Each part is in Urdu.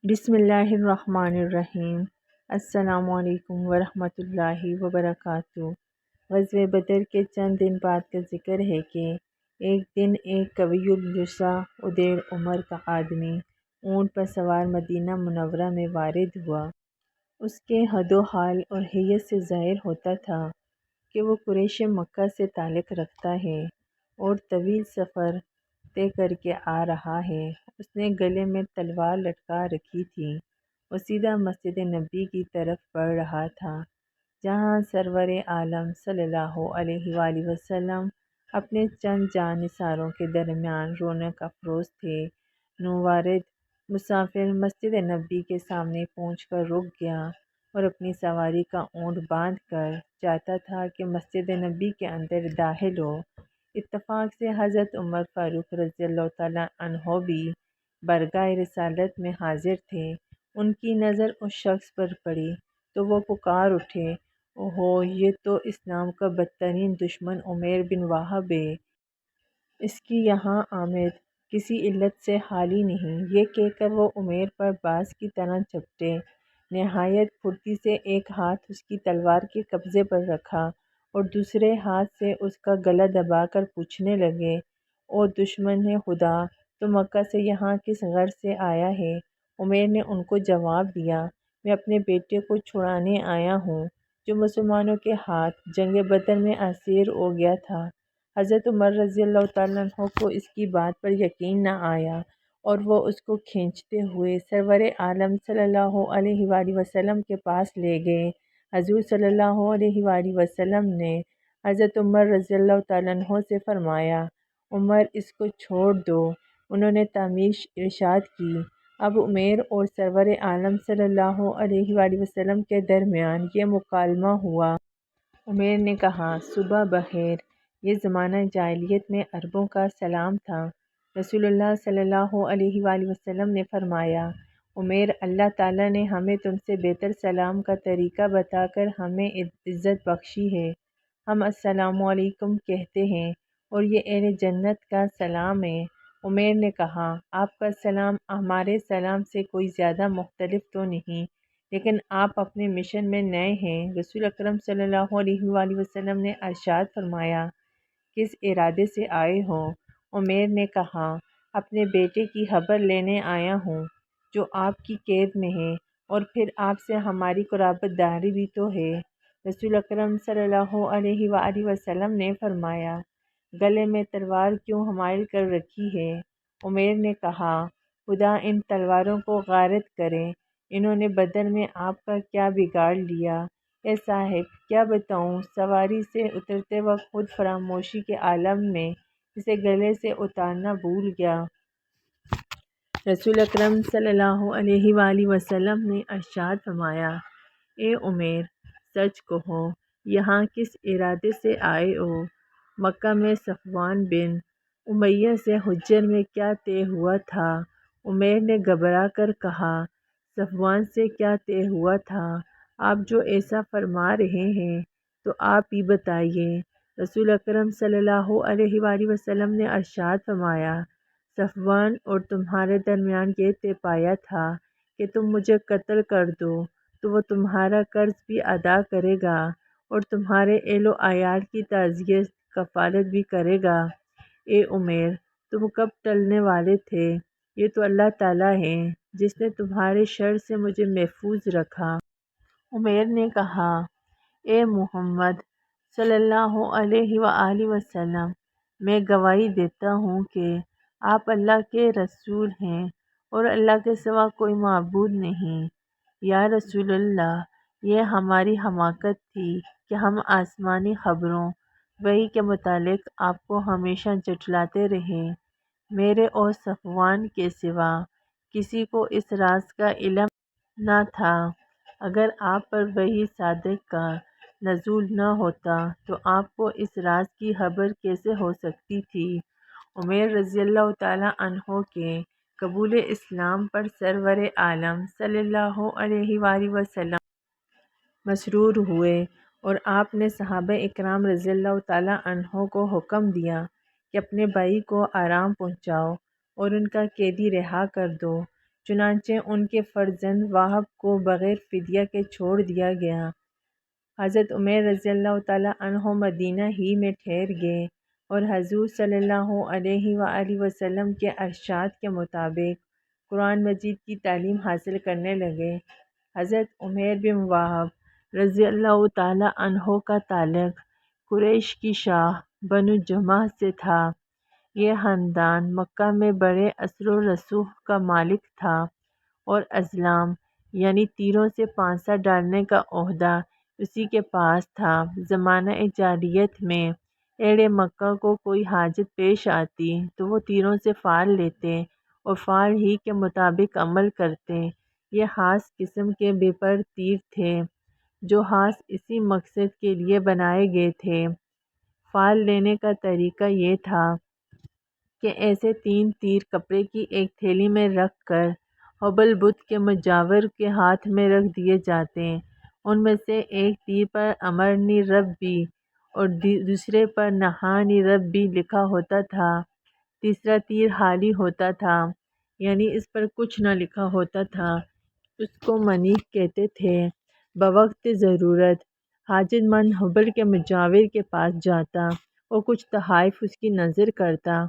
بسم اللہ الرحمن الرحیم۔ السلام علیکم ورحمۃ اللہ وبرکاتہ۔ غزوہ بدر کے چند دن بعد کا ذکر ہے کہ ایک دن ایک قوی الجثہ ادیڑ عمر کا آدمی اونٹ پر سوار مدینہ منورہ میں وارد ہوا۔ اس کے حد و حال اور حیت سے ظاہر ہوتا تھا کہ وہ قریش مکہ سے تعلق رکھتا ہے اور طویل سفر طے کر کے آ رہا ہے۔ اس نے گلے میں تلوار لٹکا رکھی تھی اور سیدھا مسجد نبی کی طرف بڑھ رہا تھا، جہاں سرور عالم صلی اللہ علیہ وآلہ وسلم اپنے چند جانثاروں کے درمیان رونق افروز تھے۔ نووارد مسافر مسجد نبی کے سامنے پہنچ کر رک گیا اور اپنی سواری کا اونٹ باندھ کر چاہتا تھا کہ مسجد نبی کے اندر داخل ہو۔ اتفاق سے حضرت عمر فاروق رضی اللہ تعالیٰ عنہ بھی بارگاہ رسالت میں حاضر تھے۔ ان کی نظر اس شخص پر پڑی تو وہ پکار اٹھے، اوہو، یہ تو اسلام کا بدترین دشمن عمیر بن وہب ہے۔ اس کی یہاں آمد کسی علت سے خالی نہیں۔ یہ کہہ کر وہ عمیر پر باز کی طرح جھپٹے۔ نہایت پھرتی سے ایک ہاتھ اس کی تلوار کے قبضے پر رکھا اور دوسرے ہاتھ سے اس کا گلا دبا کر پوچھنے لگے، او دشمن خدا، تو مکہ سے یہاں کس غرض سے آیا ہے؟ عمیر نے ان کو جواب دیا، میں اپنے بیٹے کو چھڑانے آیا ہوں، جو مسلمانوں کے ہاتھ جنگ بدر میں اسیر ہو گیا تھا۔ حضرت عمر رضی اللہ تعالیٰ عنہ کو اس کی بات پر یقین نہ آیا اور وہ اس کو کھینچتے ہوئے سرور عالم صلی اللہ علیہ وآلہ وسلم کے پاس لے گئے۔ حضور صلی اللہ علیہ وآلہ وسلم نے حضرت عمر رضی اللہ تعالیٰ عنہ سے فرمایا، عمر، اس کو چھوڑ دو۔ انہوں نے تعمیر ارشاد کی۔ اب عمیر اور سرور عالم صلی اللہ علیہ وآلہ وسلم کے درمیان یہ مکالمہ ہوا۔ عمیر نے کہا، صبح بخیر۔ یہ زمانہ جاہلیت میں عربوں کا سلام تھا۔ رسول اللہ صلی اللہ علیہ وآلہ وسلم نے فرمایا، عمیر، اللہ تعالیٰ نے ہمیں تم سے بہتر سلام کا طریقہ بتا کر ہمیں عزت بخشی ہے۔ ہم السلام علیکم کہتے ہیں اور یہ اہل جنت کا سلام ہے۔ عمیر نے کہا، آپ کا سلام ہمارے سلام سے کوئی زیادہ مختلف تو نہیں، لیکن آپ اپنے مشن میں نئے ہیں۔ رسول اکرم صلی اللہ علیہ وآلہ وسلم نے ارشاد فرمایا، کس ارادے سے آئے ہو؟ عمیر نے کہا، اپنے بیٹے کی خبر لینے آیا ہوں جو آپ کی قید میں ہے، اور پھر آپ سے ہماری قرابت داری بھی تو ہے۔ رسول اکرم صلی اللہ علیہ وآلہ وسلم نے فرمایا، گلے میں تلوار کیوں حمائل کر رکھی ہے؟ عمیر نے کہا، خدا ان تلواروں کو غارت کرے، انہوں نے بدر میں آپ کا کیا بگاڑ لیا؟ اے صاحب، کیا بتاؤں، سواری سے اترتے وقت خود فراموشی کے عالم میں اسے گلے سے اتارنا بھول گیا۔ رسول اکرم صلی اللہ علیہ وآلہ وسلم نے ارشاد فرمایا، اے عمیر، سچ کہو، یہاں کس ارادے سے آئے ہو؟ مکہ میں صفوان بن امیہ سے حجر میں کیا طے ہوا تھا؟ عمیر نے گھبرا کر کہا، صفوان سے کیا طے ہوا تھا؟ آپ جو ایسا فرما رہے ہیں تو آپ ہی بتائیے۔ رسول اکرم صلی اللہ علیہ وآلہ وسلم نے ارشاد فرمایا، صفوان اور تمہارے درمیان یہ طے پایا تھا کہ تم مجھے قتل کر دو تو وہ تمہارا قرض بھی ادا کرے گا اور تمہارے اہل و عیال کی تعزیت کفالت بھی کرے گا۔ اے عمیر، تم کب ٹلنے والے تھے؟ یہ تو اللہ تعالیٰ ہے جس نے تمہارے شر سے مجھے محفوظ رکھا۔ عمیر نے کہا، اے محمد صلی اللہ علیہ وآلہ وسلم، میں گواہی دیتا ہوں کہ آپ اللہ کے رسول ہیں اور اللہ کے سوا کوئی معبود نہیں۔ یا رسول اللہ، یہ ہماری حماقت تھی کہ ہم آسمانی خبروں وحی کے متعلق آپ کو ہمیشہ جھٹلاتے رہے۔ میرے اور صفوان کے سوا کسی کو اس راز کا علم نہ تھا۔ اگر آپ پر وحی صادق کا نزول نہ ہوتا تو آپ کو اس راز کی خبر کیسے ہو سکتی تھی؟ عمیر رضی اللہ تعالیٰ عنہ کے قبول اسلام پر سرور عالم صلی اللہ علیہ وآلہ وسلم مسرور ہوئے اور آپ نے صحابہ اکرام رضی اللہ تعالیٰ عنہ کو حکم دیا کہ اپنے بھائی کو آرام پہنچاؤ اور ان کا قیدی رہا کر دو۔ چنانچہ ان کے فرزند واہب کو بغیر فدیہ کے چھوڑ دیا گیا۔ حضرت عمیر رضی اللہ تعالیٰ عنہ مدینہ ہی میں ٹھہر گئے اور حضور صلی اللہ علیہ وآلہ وسلم کے ارشاد کے مطابق قرآن مجید کی تعلیم حاصل کرنے لگے۔ حضرت عمیر بن وہب رضی اللہ تعالیٰ عنہ کا تعلق قریش کی شاخ بنو جمح سے تھا۔ یہ خاندان مکہ میں بڑے اثر و رسوخ کا مالک تھا اور ازلام یعنی تیروں سے پانسا ڈالنے کا عہدہ اسی کے پاس تھا۔ زمانہ جاہلیت میں اہل مکہ کو کوئی حاجت پیش آتی تو وہ تیروں سے فال لیتے اور فال ہی کے مطابق عمل کرتے۔ یہ خاص قسم کے بے پر تیر تھے جو خاص اسی مقصد کے لیے بنائے گئے تھے۔ فال لینے کا طریقہ یہ تھا کہ ایسے 3 تیر کپڑے کی ایک تھیلی میں رکھ کر حبل بت کے مجاور کے ہاتھ میں رکھ دیے جاتے۔ ان میں سے ایک تیر پر امرنی ربی اور دوسرے پر نہانی ربی لکھا ہوتا تھا۔ تیسرا تیر خالی ہوتا تھا یعنی اس پر کچھ نہ لکھا ہوتا تھا۔ اس کو منیق کہتے تھے۔ بوقت ضرورت حاجت مند حبل کے مجاور کے پاس جاتا اور کچھ تحائف اس کی نظر کرتا،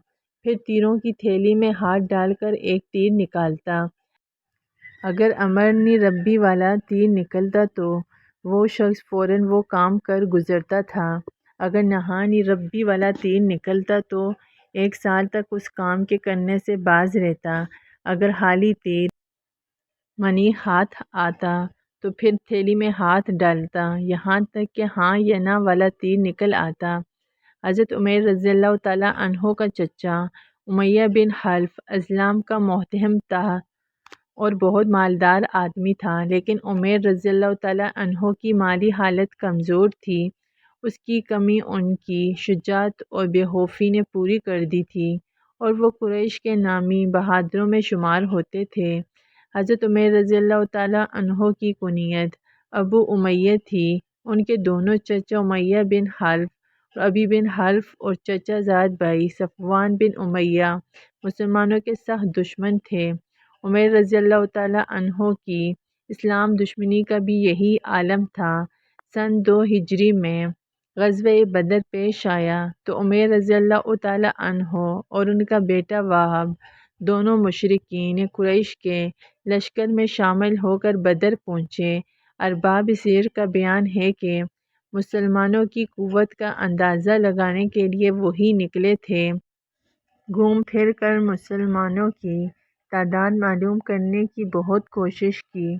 پھر تیروں کی تھیلی میں ہاتھ ڈال کر ایک تیر نکالتا۔ اگر امرنی ربی والا تیر نکلتا تو وہ شخص فوراً وہ کام کر گزرتا تھا۔ اگر نہانی ربی والا تیر نکلتا تو 1 سال تک اس کام کے کرنے سے باز رہتا۔ اگر خالی تیر منیق ہاتھ آتا تو پھر تھیلی میں ہاتھ ڈالتا یہاں تک کہ ہاں یا نہ والا تیر نکل آتا۔ حضرت عمیر رضی اللہ تعالیٰ عنہ کا چچا امیہ بن خلف ازلام کا محتشم تھا اور بہت مالدار آدمی تھا، لیکن عمیر رضی اللہ تعالیٰ عنہ کی مالی حالت کمزور تھی۔ اس کی کمی ان کی شجاعت اور بے خوفی نے پوری کر دی تھی اور وہ قریش کے نامی بہادروں میں شمار ہوتے تھے۔ حضرت عمیر رضی اللہ تعالیٰ عنہ کی کنیت ابو امیہ تھی۔ ان کے دونوں چچا امیہ بن خلف اور ابی بن خلف اور چچا زاد بھائی صفوان بن امیہ مسلمانوں کے سخت دشمن تھے۔ عمیر رضی اللہ تعالیٰ عنہ کی اسلام دشمنی کا بھی یہی عالم تھا۔ سن 2 ہجری میں غزوہ بدر پیش آیا تو عمیر رضی اللہ تعالیٰ عنہ اور ان کا بیٹا وہب دونوں مشرکین قریش کے لشکر میں شامل ہو کر بدر پہنچے۔ ارباب سیر کا بیان ہے کہ مسلمانوں کی قوت کا اندازہ لگانے کے لیے وہی نکلے تھے۔ گھوم پھر کر مسلمانوں کی تعداد معلوم کرنے کی بہت کوشش کی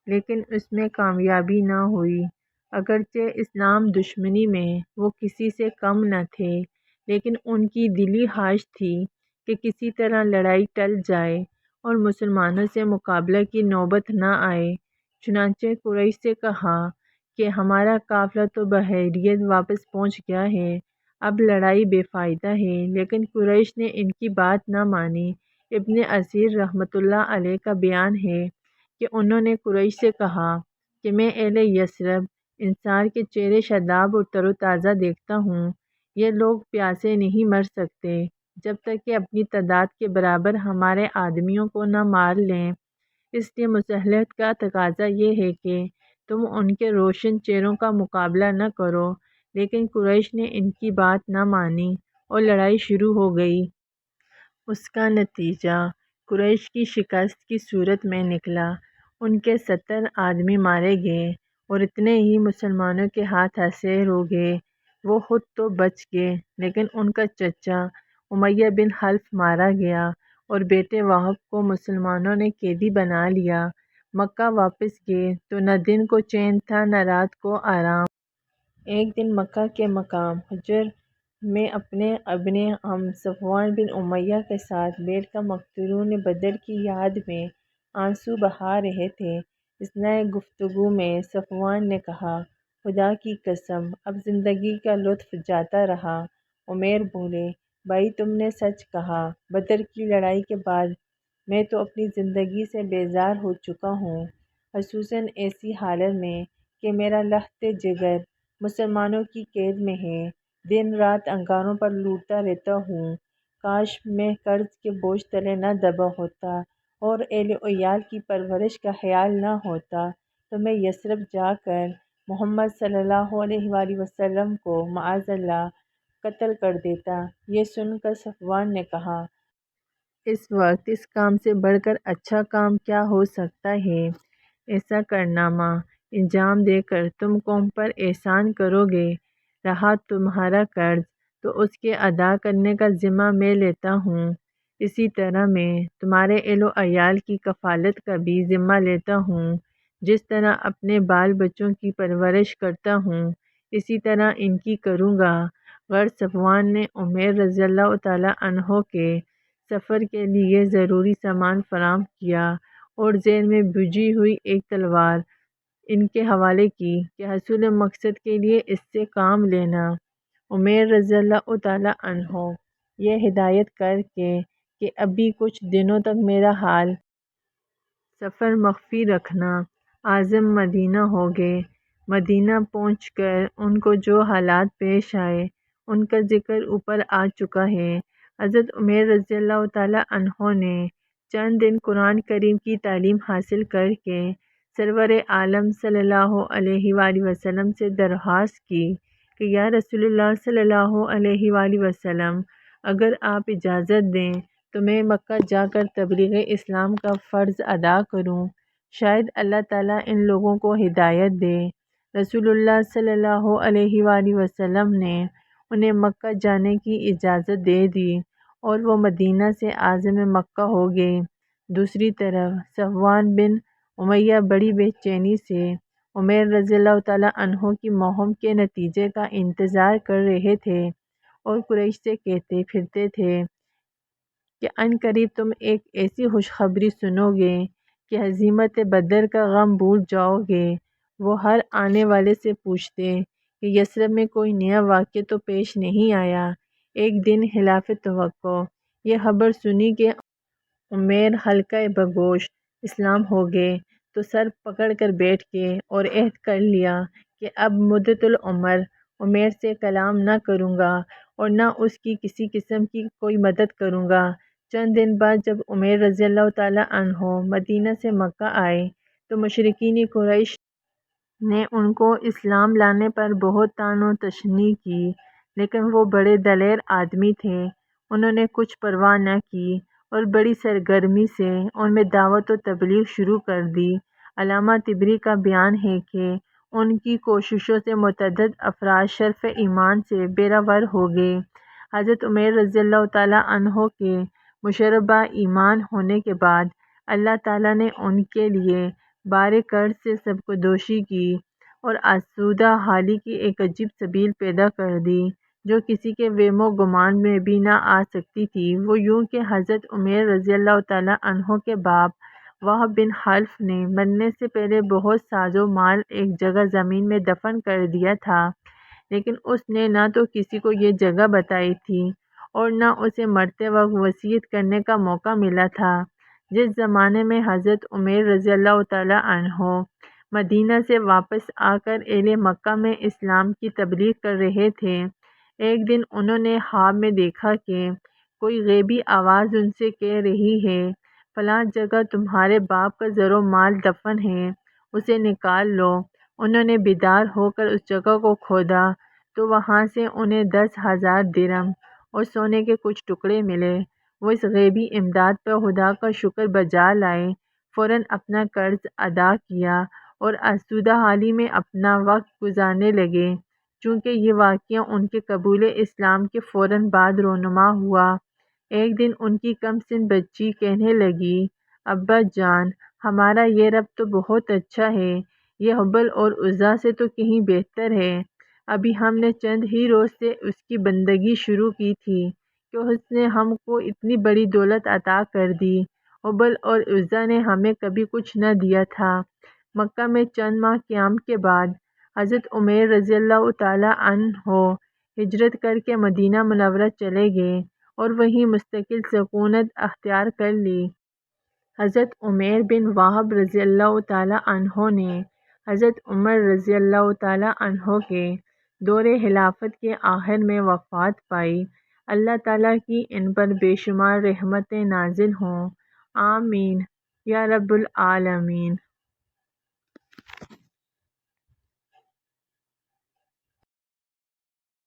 لیکن اس میں کامیابی نہ ہوئی۔ اگرچہ اسلام دشمنی میں وہ کسی سے کم نہ تھے لیکن ان کی دلی خواہش تھی کہ کسی طرح لڑائی ٹل جائے اور مسلمانوں سے مقابلہ کی نوبت نہ آئے۔ چنانچہ قریش سے کہا کہ ہمارا قافلہ تو بحیریت واپس پہنچ گیا ہے، اب لڑائی بے فائدہ ہے، لیکن قریش نے ان کی بات نہ مانی۔ ابن اسیر رحمۃ اللہ علیہ کا بیان ہے کہ انہوں نے قریش سے کہا کہ میں اہل یثرب انصار کے چہرے شاداب اور تر و تازہ دیکھتا ہوں، یہ لوگ پیاسے نہیں مر سکتے جب تک کہ اپنی تعداد کے برابر ہمارے آدمیوں کو نہ مار لیں، اس لیے مصالحت کا تقاضا یہ ہے کہ تم ان کے روشن چہروں کا مقابلہ نہ کرو، لیکن قریش نے ان کی بات نہ مانی اور لڑائی شروع ہو گئی۔ اس کا نتیجہ قریش کی شکست کی صورت میں نکلا۔ ان کے 70 آدمی مارے گئے اور اتنے ہی مسلمانوں کے ہاتھ اسیر ہو گئے۔ وہ خود تو بچ گئے لیکن ان کا چچا امیہ بن خلف مارا گیا اور بیٹے وہب کو مسلمانوں نے قیدی بنا لیا۔ مکہ واپس گئے تو نہ دن کو چین تھا نہ رات کو آرام۔ ایک دن مکہ کے مقام حجر میں اپنے ابن عم صفوان بن امیہ کے ساتھ بیٹھ کر مقتولون بدر کی یاد میں آنسو بہا رہے تھے۔ اثناء گفتگو میں صفوان نے کہا، خدا کی قسم اب زندگی کا لطف جاتا رہا۔ عمیر بولے، بھائی تم نے سچ کہا، بدر کی لڑائی کے بعد میں تو اپنی زندگی سے بیزار ہو چکا ہوں، خصوصاً ایسی حالت میں کہ میرا لخت جگر مسلمانوں کی قید میں ہے، دن رات انگاروں پر لوٹتا رہتا ہوں، کاش میں قرض کے بوجھ تلے نہ دبا ہوتا اور اہل و عیال کی پرورش کا خیال نہ ہوتا تو میں یثرب جا کر محمد صلی اللہ علیہ وآلہ وسلم کو معاذ اللہ قتل کر دیتا۔ یہ سن کر صفوان نے کہا، اس وقت اس کام سے بڑھ کر اچھا کام کیا ہو سکتا ہے؟ ایسا کارنامہ انجام دے کر تم قوم پر احسان کرو گے۔ رہا تمہارا قرض تو اس کے ادا کرنے کا ذمہ میں لیتا ہوں، اسی طرح میں تمہارے اہل و عیال کی کفالت کا بھی ذمہ لیتا ہوں۔ جس طرح اپنے بال بچوں کی پرورش کرتا ہوں اسی طرح ان کی کروں گا۔ غرض صفوان نے عمیر رضی اللہ تعالیٰ عنہ کے سفر کے لیے ضروری سامان فراہم کیا اور ذیل میں بجھی ہوئی ایک تلوار ان کے حوالے کی کہ حصول مقصد کے لیے اس سے کام لینا۔ عمیر رضی اللہ تعالیٰ عنہ یہ ہدایت کر کے کہ ابھی کچھ دنوں تک میرا حال سفر مخفی رکھنا، عازم مدینہ ہو گئے۔ مدینہ پہنچ کر ان کو جو حالات پیش آئے ان کا ذکر اوپر آ چکا ہے۔ حضرت عمیر رضی اللہ تعالیٰ عنہ نے چند دن قرآن کریم کی تعلیم حاصل کر کے سرور عالم صلی اللہ علیہ وآلہ وسلم سے درخواست کی کہ یا رسول اللہ صلی اللہ علیہ وآلہ وسلم، اگر آپ اجازت دیں تو میں مکہ جا کر تبلیغ اسلام کا فرض ادا کروں، شاید اللہ تعالیٰ ان لوگوں کو ہدایت دے۔ رسول اللہ صلی اللہ علیہ وآلہ وسلم نے انہیں مکہ جانے کی اجازت دے دی اور وہ مدینہ سے عازم مکہ ہو گئے۔ دوسری طرف صفوان بن امیہ بڑی بے چینی سے عمیر رضی اللہ تعالیٰ عنہ کی مہم کے نتیجے کا انتظار کر رہے تھے اور قریش سے کہتے پھرتے تھے کہ عن قریب تم ایک ایسی خوشخبری سنو گے کہ ہزیمت بدر کا غم بھول جاؤ گے۔ وہ ہر آنے والے سے پوچھتے کہ یثرب میں کوئی نیا واقعہ تو پیش نہیں آیا۔ ایک دن خلاف توقع یہ خبر سنی کہ عمیر حلقہ بگوش اسلام ہو گئے تو سر پکڑ کر بیٹھ گئے اور عہد کر لیا کہ اب مدت العمر عمیر سے کلام نہ کروں گا اور نہ اس کی کسی قسم کی کوئی مدد کروں گا۔ چند دن بعد جب عمیر رضی اللہ تعالیٰ عنہ مدینہ سے مکہ آئے تو مشرکین قریش نے ان کو اسلام لانے پر بہت طعن و تشنیع کی، لیکن وہ بڑے دلیر آدمی تھے، انہوں نے کچھ پرواہ نہ کی اور بڑی سرگرمی سے ان میں دعوت و تبلیغ شروع کر دی۔ علامہ طبری کا بیان ہے کہ ان کی کوششوں سے متعدد افراد شرف ایمان سے بیراور ہو گئے۔ حضرت عمیر رضی اللہ تعالیٰ عنہ کے مشربہ ایمان ہونے کے بعد اللہ تعالیٰ نے ان کے لیے بار قرض سے سبکدوشی کی اور آسودہ حالی کی ایک عجیب سبیل پیدا کر دی جو کسی کے وہم و گمان میں بھی نہ آ سکتی تھی۔ وہ یوں کہ حضرت عمیر رضی اللہ تعالیٰ عنہ کے باپ وہب بن خلف نے مرنے سے پہلے بہت ساز و مال ایک جگہ زمین میں دفن کر دیا تھا، لیکن اس نے نہ تو کسی کو یہ جگہ بتائی تھی اور نہ اسے مرتے وقت وصیت کرنے کا موقع ملا تھا۔ جس زمانے میں حضرت عمیر رضی اللہ تعالیٰ عنہ مدینہ سے واپس آ کر اہل مکہ میں اسلام کی تبلیغ کر رہے تھے، ایک دن انہوں نے خواب میں دیکھا کہ کوئی غیبی آواز ان سے کہہ رہی ہے، فلاں جگہ تمہارے باپ کا زر و مال دفن ہے، اسے نکال لو۔ انہوں نے بیدار ہو کر اس جگہ کو کھودا تو وہاں سے انہیں 10,000 درہم اور سونے کے کچھ ٹکڑے ملے۔ وہ اس غیبی امداد پر خدا کا شکر بجا لائے، فوراً اپنا قرض ادا کیا اور آسودہ حالی میں اپنا وقت گزارنے لگے۔ چونکہ یہ واقعہ ان کے قبول اسلام کے فوراً بعد رونما ہوا، ایک دن ان کی کم سن بچی کہنے لگی، ابا جان، ہمارا یہ رب تو بہت اچھا ہے، یہ حبل اور عزیٰ سے تو کہیں بہتر ہے۔ ابھی ہم نے چند ہی روز سے اس کی بندگی شروع کی تھی کہ اس نے ہم کو اتنی بڑی دولت عطا کر دی، حبل اور عزیٰ نے ہمیں کبھی کچھ نہ دیا تھا۔ مکہ میں چند ماہ قیام کے بعد حضرت عمیر رضی اللہ تعالیٰ عنہ ہجرت کر کے مدینہ منورہ چلے گئے اور وہیں مستقل سکونت اختیار کر لی۔ حضرت عمیر بن وہب رضی اللہ تعالیٰ عنہ نے حضرت عمر رضی اللہ تعالیٰ عنہ کے دور خلافت کے آخر میں وفات پائی۔ اللہ تعالیٰ کی ان پر بے شمار رحمتیں نازل ہوں، آمین۔ یا رب العالمین۔